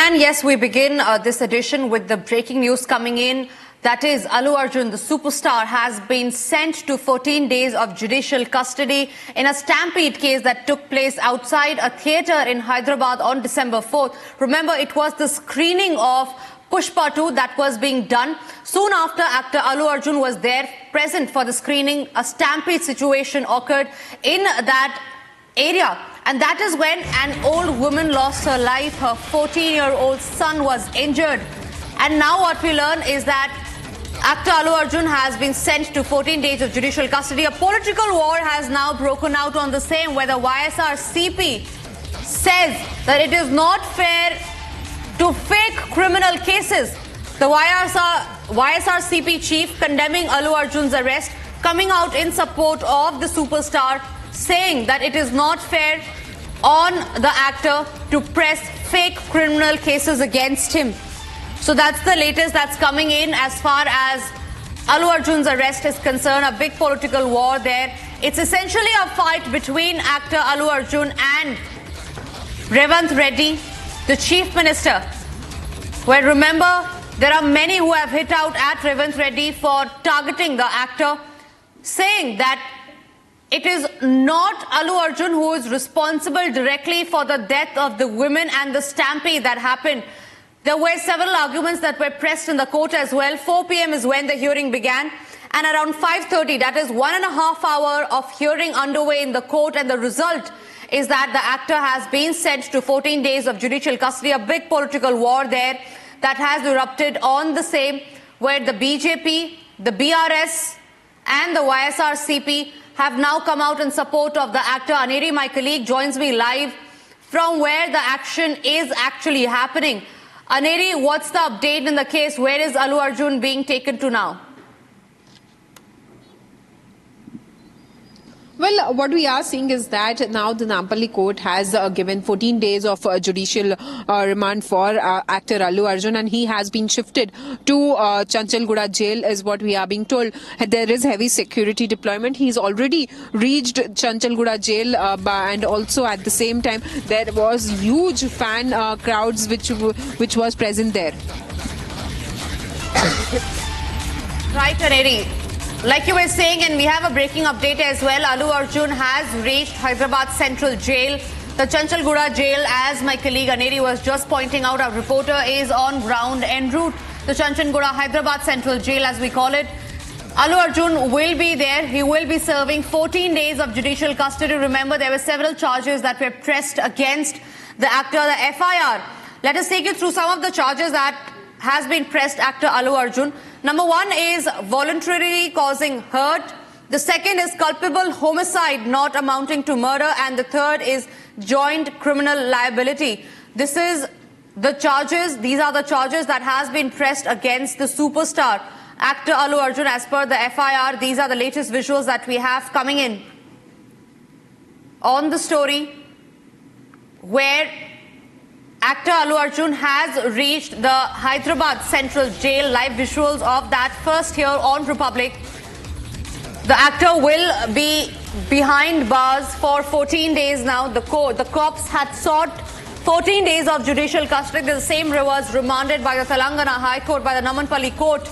And yes, we begin this edition with the breaking news coming in. That is, Allu Arjun, the superstar, has been sent to 14 days of judicial custody in a stampede case that took place outside a theatre in Hyderabad on December 4th. Remember, it was the screening of Pushpa 2 that was being done. Soon after, actor Allu Arjun was there present for the screening. A stampede situation occurred in that area. And that is when an old woman lost her life. Her 14-year-old son was injured. And now what we learn is that actor Allu Arjun has been sent to 14 days of judicial custody. A political war has now broken out on the same, where the YSRCP says that it is not fair to fake criminal cases. The YSRCP chief condemning Allu Arjun's arrest, coming out in support of the superstar, saying that it is not fair on the actor to press fake criminal cases against him. So that's the latest that's coming in as far as Allu Arjun's arrest is concerned. A big political war there. It's essentially a fight between actor Allu Arjun and Revant Reddy, the chief minister. Where, remember, there are many who have hit out at Revant Reddy for targeting the actor, saying that it is not Allu Arjun who is responsible directly for the death of the women and the stampede that happened. There were several arguments that were pressed in the court as well. 4 p.m. is when the hearing began. And around 5:30, that is 1.5 hours of hearing underway in the court. And the result is that the actor has been sent to 14 days of judicial custody. A big political war there that has erupted on the same, where the BJP, the BRS and the YSRCP have now come out in support of the actor. Aneri, my colleague, joins me live from where the action is actually happening. Aneri, what's the update in the case? Where is Allu Arjun being taken to now? Well, what we are seeing is that now the Nampally court has given 14 days of judicial remand for actor Allu Arjun, and he has been shifted to Chanchalguda jail, is what we are being told. There is heavy security deployment. He's already reached Chanchalguda jail, and also at the same time there was huge fan crowds which was present there. Right, Aneri. Like you were saying, and we have a breaking update as well, Allu Arjun has reached Hyderabad Central Jail, the Chanchalguda jail. As my colleague Aneri was just pointing out, our reporter is on ground en route to Chanchalguda, Hyderabad Central Jail as we call it. Allu Arjun will be there. He will be serving 14 days of judicial custody. Remember, there were several charges that were pressed against the actor, the FIR. Let us take you through some of the charges that has been pressed actor Allu Arjun. Number 1 is voluntarily causing hurt. The second is culpable homicide not amounting to murder. And the third is joint criminal liability. This is the charges. These are the charges that has been pressed against the superstar actor Allu Arjun as per the FIR. These are the latest visuals that we have coming in on the story, where actor Allu Arjun has reached the Hyderabad Central Jail. Live visuals of that first here on Republic. The actor will be behind bars for 14 days now. The cops had sought 14 days of judicial custody. The same was remanded by the Telangana High Court, by the Namanpalli Court.